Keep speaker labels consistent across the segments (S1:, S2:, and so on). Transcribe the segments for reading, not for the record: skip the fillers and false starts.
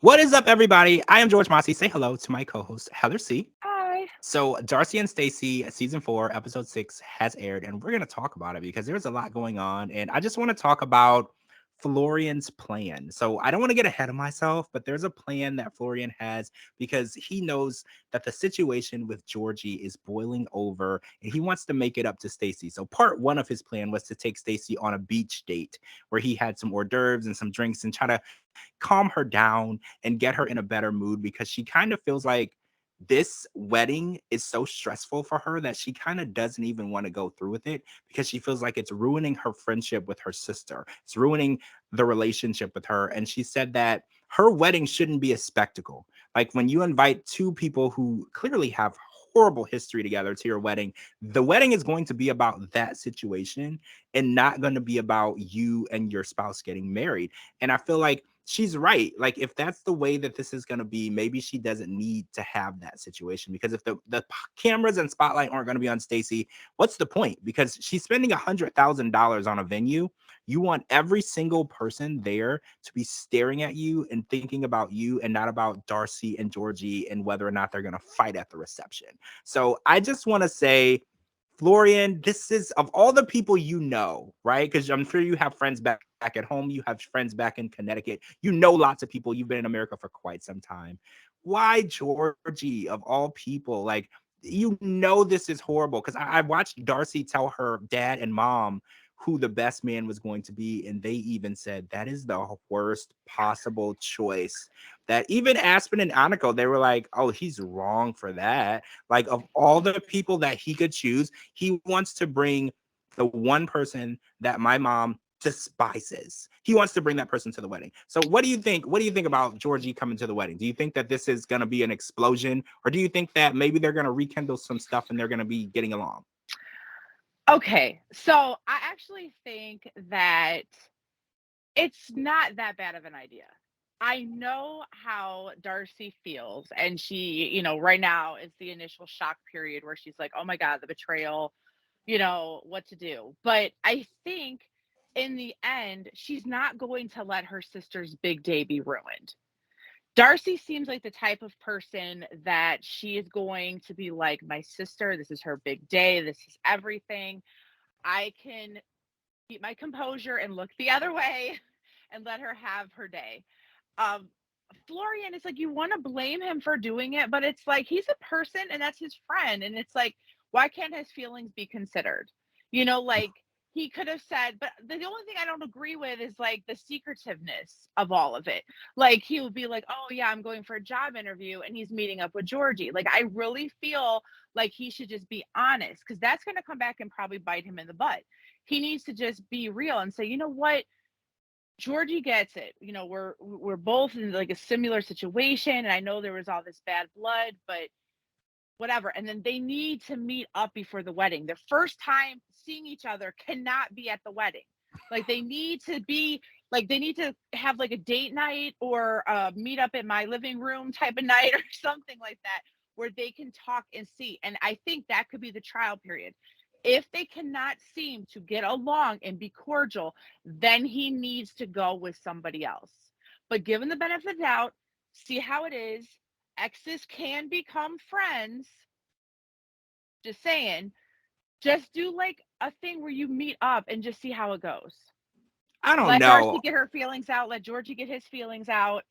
S1: What is up, everybody? I am George Mossey. Say hello to my co-host Heather C.
S2: Hi.
S1: So, Darcy and Stacey, season 4, episode 6 has aired, and we're going to talk about it because there's a lot going on. And I just want to talk about Florian's plan. So, I don't want to get ahead of myself, but there's a plan that Florian has because he knows that the situation with Georgie is boiling over and he wants to make it up to Stacey. So, part one of his plan was to take Stacey on a beach date where he had some hors d'oeuvres and some drinks and try to calm her down and get her in a better mood because she kind of feels like this wedding is so stressful for her that she kind of doesn't even want to go through with it because she feels like it's ruining her friendship with her sister. It's ruining the relationship with her. And she said that her wedding shouldn't be a spectacle. Like when you invite two people who clearly have horrible history together to your wedding, the wedding is going to be about that situation and not going to be about you and your spouse getting married. And I feel like she's right. Like if that's the way that this is going to be, maybe she doesn't need to have that situation because if the cameras and spotlight aren't going to be on Stacey, what's the point? Because she's spending $100,000 on a venue. You want every single person there to be staring at you and thinking about you and not about Darcy and Georgie and whether or not they're going to fight at the reception. So I just want to say, Florian, this is of all the people you know, right? Because I'm sure you have friends back at home, you have friends back in Connecticut, you know lots of people, you've been in America for quite some time. Why Georgie, of all people? Like, you know this is horrible because I watched Darcy tell her dad and mom who the best man was going to be, and they even said that is the worst possible choice. That even Aspen and Aniko, they were like, "Oh, he's wrong for that." Like of all the people that he could choose, he wants to bring the one person that my mom despises. He wants to bring that person to the wedding. So what do you think? What do you think about Georgie coming to the wedding? Do you think that this is going to be an explosion, or do you think that maybe they're going to rekindle some stuff and they're going to be getting along?
S2: Okay, so I actually think that it's not that bad of an idea. I know how Darcy feels, and right now it's the initial shock period where she's like, "Oh my God, the betrayal, what to do." But I think in the end, she's not going to let her sister's big day be ruined. Darcy seems like the type of person that she is going to be like, "My sister, this is her big day. This is everything. I can keep my composure and look the other way and let her have her day." Um, Florian, it's like you want to blame him for doing it, but it's like he's a person and that's his friend. And it's like, why can't his feelings be considered? Like he could have said, but the only thing I don't agree with is like the secretiveness of all of it. Like he would be like, "Oh yeah, I'm going for a job interview," and he's meeting up with Georgie. Like I really feel like he should just be honest because that's going to come back and probably bite him in the butt. He needs to just be real and say, "You know what? Georgie gets it. We're both in like a similar situation, and I know there was all this bad blood, but whatever." And then they need to meet up before the wedding. Their first time seeing each other cannot be at the wedding. Like they need to have like a date night or meet up in my living room type of night or something like that where they can talk and see. And I think that could be the trial period. If they cannot seem to get along and be cordial, then he needs to go with somebody else. But given the benefit of the doubt, see how it is. Exes can become friends. Just saying. Just do like a thing where you meet up and just see how it goes.
S1: I don't
S2: Let Darcy
S1: know.
S2: get her feelings out. Let Georgie get his feelings out.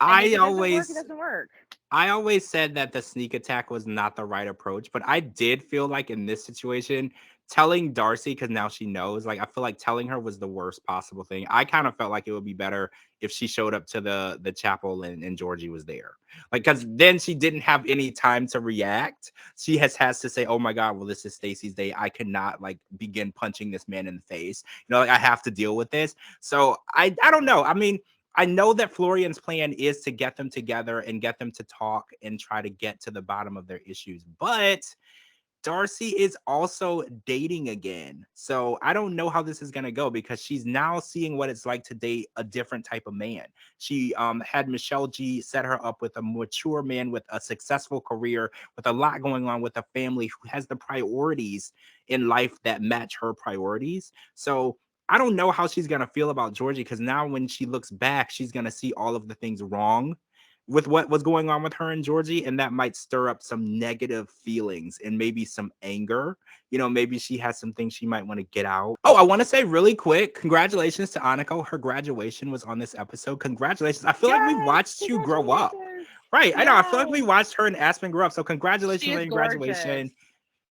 S2: And if
S1: I
S2: it doesn't work, it
S1: always
S2: doesn't work.
S1: I always said that the sneak attack was not the right approach, but I did feel like in this situation, telling Darcy, because now she knows, like I feel like telling her was the worst possible thing. I kind of felt like it would be better if she showed up to the chapel and Georgie was there. Like, because then she didn't have any time to react. She has to say, "Oh my God, well, this is Stacey's day. I cannot like begin punching this man in the face. Like I have to deal with this." So I don't know. I mean, I know that Florian's plan is to get them together and get them to talk and try to get to the bottom of their issues. But Darcy is also dating again. So I don't know how this is going to go because she's now seeing what it's like to date a different type of man. She had Michelle G set her up with a mature man with a successful career, with a lot going on, with a family who has the priorities in life that match her priorities. So I don't know how she's gonna feel about Georgie, because now when she looks back, she's gonna see all of the things wrong with what was going on with her and Georgie, and that might stir up some negative feelings and maybe some anger. Maybe she has some things she might want to get out. Oh, I want to say really quick, congratulations to Aniko. Her graduation was on this episode. Congratulations. I feel like we
S2: Yes,
S1: watched you grow up.
S2: congratulations.
S1: Right. I know. I feel like we
S2: Yes,
S1: watched her and Aspen grow up. So
S2: she
S1: congratulations on
S2: is
S1: your
S2: gorgeous.
S1: graduation.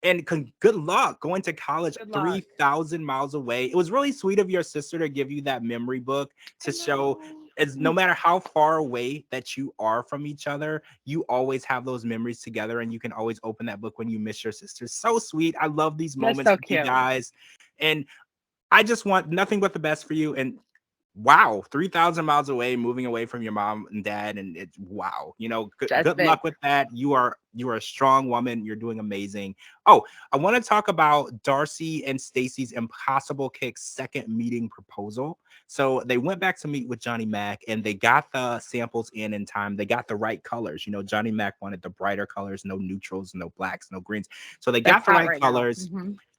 S1: And good luck going to college
S2: Good luck.
S1: 3,000 miles away. It was really sweet of your sister to give you that memory book
S2: I
S1: to show,
S2: know.
S1: as no matter how far away that you are from each other, you always have those memories together, and you can always open that book when you miss your sister. So sweet. I love these
S2: That's
S1: moments
S2: so
S1: with you
S2: cute.
S1: guys. And I just want nothing but the best for you. And wow, 3,000 miles away, moving away from your mom and dad. And it's wow,
S2: That's
S1: good
S2: big.
S1: luck with that. You are a strong woman. You're doing amazing. Oh, I want to talk about Darcey and Stacey's Impossible Kicks second meeting proposal. So they went back to meet with Johnny Mac, and they got the samples in time. They got the right colors. Johnny Mac wanted the brighter colors, no neutrals, no blacks, no greens. So they
S2: That's
S1: got the
S2: hot
S1: right
S2: right now.
S1: colors,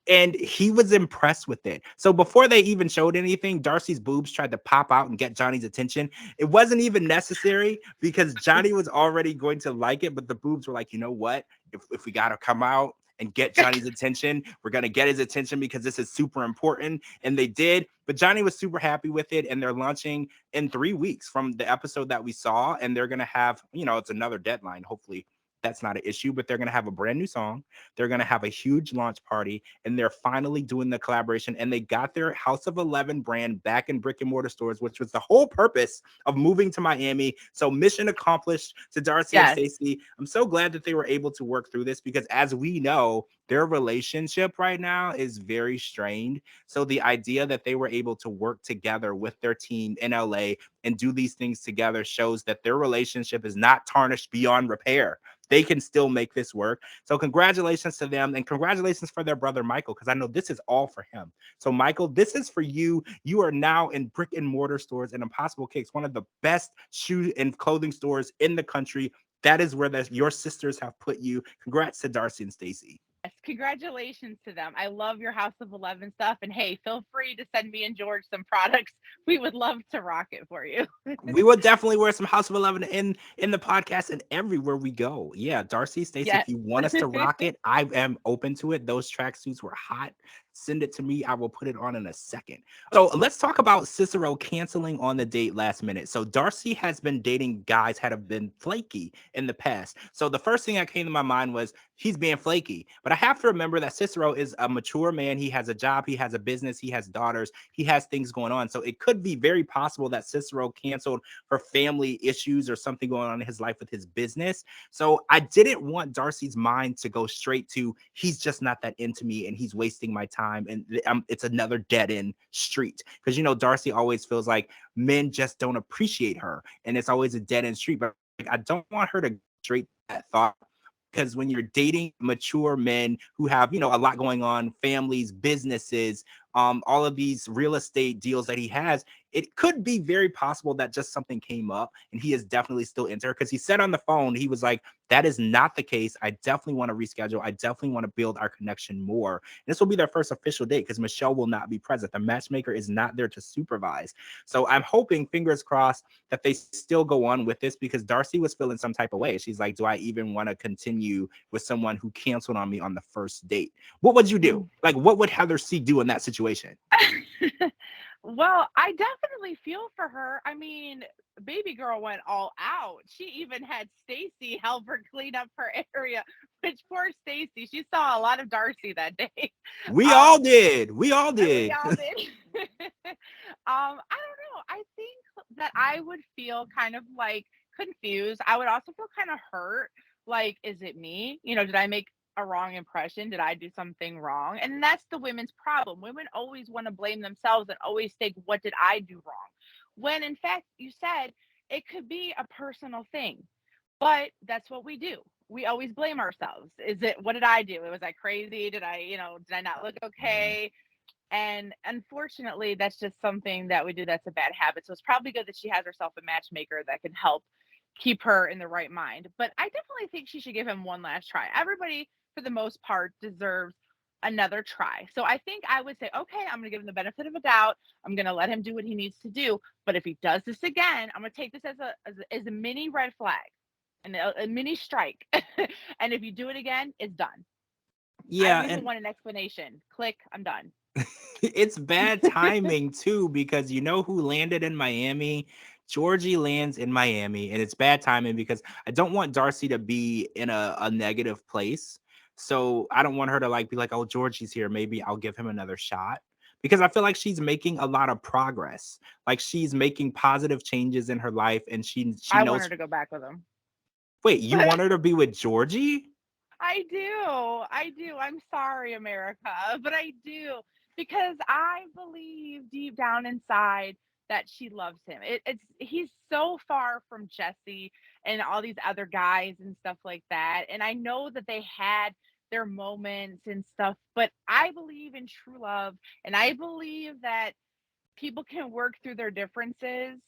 S1: and he was impressed with it. So before they even showed anything, Darcey's boobs tried to pop out and get Johnny's attention. It wasn't even necessary because Johnny was already going to like it, but the boobs were like, you know what? If we got to come out and get Johnny's attention, we're going to get his attention because this is super important. And they did. But Johnny was super happy with it. And they're launching in 3 weeks from the episode that we saw. And they're going to have, it's another deadline. Hopefully that's not an issue, but they're going to have a brand new song. They're going to have a huge launch party, and they're finally doing the collaboration. And they got their House of 11 brand back in brick and mortar stores, which was the whole purpose of moving to Miami. So mission accomplished to Darcey and
S2: Yes.
S1: Stacey. I'm so glad that they were able to work through this, because as we know, their relationship right now is very strained. So the idea that they were able to work together with their team in LA and do these things together shows that their relationship is not tarnished beyond repair. They can still make this work. So congratulations to them, and congratulations for their brother Michael, because I know this is all for him. So Michael, this is for you. You are now in brick and mortar stores and Impossible Kicks, one of the best shoe and clothing stores in the country. That is where your sisters have put you. Congrats to Darcey and Stacey.
S2: Yes, congratulations to them. I love your House of 11 stuff. And hey, feel free to send me and George some products. We would love to rock it for you.
S1: We will definitely wear some House of 11 in the podcast and everywhere we go. Yeah, Darcey, Stacey, if
S2: Yes.
S1: you want us to rock it, I am open to it. Those tracksuits were hot. Send it to me. I will put it on in a second. So let's talk about Cicero canceling on the date last minute. So Darcey has been dating guys that have been flaky in the past. So the first thing that came to my mind was he's being flaky. But I have to remember that Cicero is a mature man. He has a job, he has a business, he has daughters, he has things going on. So it could be very possible that Cicero canceled for family issues or something going on in his life with his business. So I didn't want Darcey's mind to go straight to he's just not that into me and he's wasting my time, and it's another dead end street, because Darcey always feels like men just don't appreciate her and it's always a dead end street. But I don't want her to go straight to that thought, because when you're dating mature men who have a lot going on, families, businesses, all of these real estate deals that he has, it could be very possible that just something came up and he is definitely still into her, because he said on the phone, he was like, that is not the case. I definitely want to reschedule. I definitely want to build our connection more. And this will be their first official date, because Michelle will not be present. The matchmaker is not there to supervise. So I'm hoping, fingers crossed, that they still go on with this, because Darcey was feeling some type of way. She's like, do I even want to continue with someone who canceled on me on the first date? What would you do? Like, what would Heather C do in that situation?
S2: Well, I definitely feel for her. I mean, baby girl went all out. She even had Stacey help her clean up her area, which poor Stacey, she saw a lot of Darcey that day.
S1: We all
S2: Um,
S1: did. We all
S2: and we
S1: did.
S2: all did. I don't know. I think that I would feel kind of like confused. I would also feel kind of hurt. Like, is it me? Did I make a wrong impression? Did I do something wrong? And that's the women's problem. Women always want to blame themselves and always think, what did I do wrong? When in fact, you said it could be a personal thing, but that's what we do. We always blame ourselves. Is it, what did I do? Was I crazy? Did I not look okay? And unfortunately, that's just something that we do that's a bad habit. So it's probably good that she has herself a matchmaker that can help keep her in the right mind. But I definitely think she should give him one last try. Everybody, for the most part, deserves another try. So I think I would say, okay, I'm going to give him the benefit of a doubt. I'm going to let him do what he needs to do. But if he does this again, I'm going to take this as a mini red flag and a mini strike. And if you do it again, it's done. I
S1: Yeah,
S2: don't even
S1: and
S2: want an explanation. Click, I'm done.
S1: it's bad timing too because you know who landed in Miami? Georgie lands in Miami, and it's bad timing because I don't want Darcey to be in a negative place. So I don't want her to like be like, oh, Georgie's here. Maybe I'll give him another shot. Because I feel like she's making a lot of progress. Like she's making positive changes in her life, and she
S2: I want her
S1: knows.
S2: to go back with him.
S1: Wait, you want her to be with Georgie?
S2: I do. I do. I'm sorry, America, but I do because I believe deep down inside that she loves him. He's so far from Jesse and all these other guys and stuff like that. And I know that they had their moments and stuff, but I believe in true love and I believe that people can work through their differences.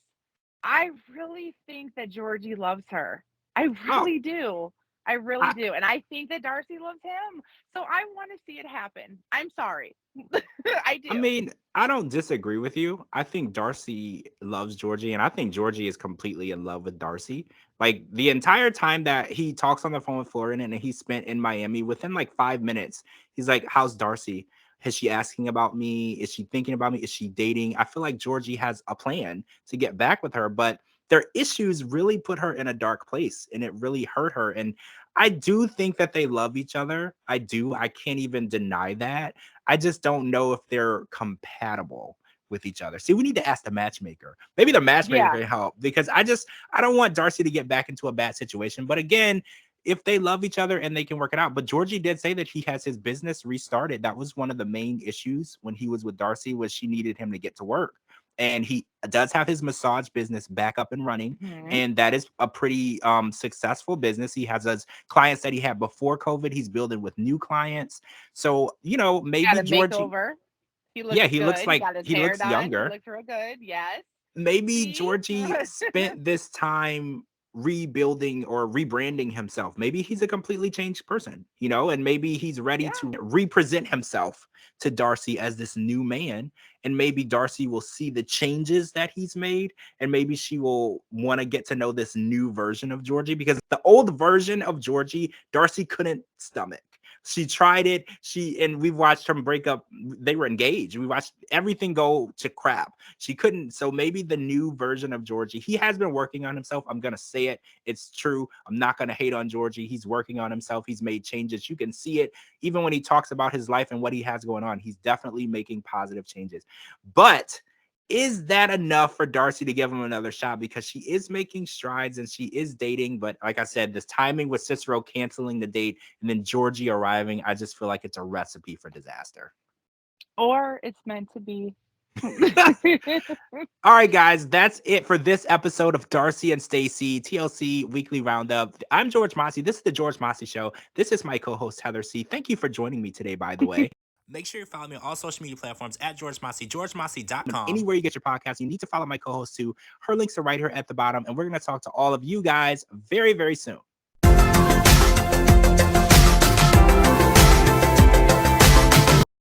S2: I really think that Georgie loves her. I
S1: Oh,
S2: really do. I really
S1: I,
S2: do. And I think that Darcey loves him. So I want to see it happen. I'm sorry. I
S1: I
S2: do.
S1: mean, I don't disagree with you. I think Darcey loves Georgie, and I think Georgie is completely in love with Darcey. Like the entire time that he talks on the phone with Florian and he spent in Miami, within like 5 minutes, he's like, how's Darcey? Is she asking about me? Is she thinking about me? Is she dating? I feel like Georgie has a plan to get back with her, but their issues really put her in a dark place and it really hurt her. And I do think that they love each other. I do. I can't even deny that. I just don't know if they're compatible with each other. See, we need to ask the matchmaker. Maybe the matchmaker
S2: Yeah.
S1: can help because I don't want Darcey to get back into a bad situation. But again, if they love each other and they can work it out. But Georgie did say that he has his business restarted. That was one of the main issues when he was with Darcey was she needed him to get to work. And he does have his massage business back up and running.
S2: Hmm.
S1: And that is a pretty successful business. He has his clients that he had before COVID. He's building with new clients. So,
S2: Got
S1: maybe
S2: a
S1: Georgie,
S2: makeover. He
S1: yeah,
S2: looks good. He got his
S1: he
S2: hair
S1: looks
S2: done. He
S1: younger.
S2: looks real good. Yes.
S1: Maybe
S2: See?
S1: Georgie spent this time rebuilding or rebranding himself. Maybe he's a completely changed person, and maybe he's ready
S2: Yeah.
S1: to represent himself to Darcey as this new man. And maybe Darcey will see the changes that he's made. And maybe she will want to get to know this new version of Georgie because the old version of Georgie, Darcey couldn't stomach. She tried it. And we've watched them break up. They were engaged. We watched everything go to crap. She couldn't. So maybe the new version of Georgie, he has been working on himself. I'm going to say it. It's true. I'm not going to hate on Georgie. He's working on himself. He's made changes. You can see it even when he talks about his life and what he has going on. He's definitely making positive changes. But is that enough for Darcey to give him another shot? Because she is making strides and she is dating. But like I said, this timing with Cicero canceling the date and then Georgie arriving, I just feel like it's a recipe for disaster.
S2: Or it's meant to be.
S1: All right, guys, that's it for this episode of Darcey and Stacey TLC Weekly Roundup. I'm George Mossey. This is the George Mossey Show. This is my co-host Heather C. Thank you for joining me today, by the way. Make sure you follow me on all social media platforms at George Mossey, georgemossey.com. Anywhere you get your podcast, you need to follow my co-host too. Her links are right here at the bottom, and we're going to talk to all of you guys very, very soon.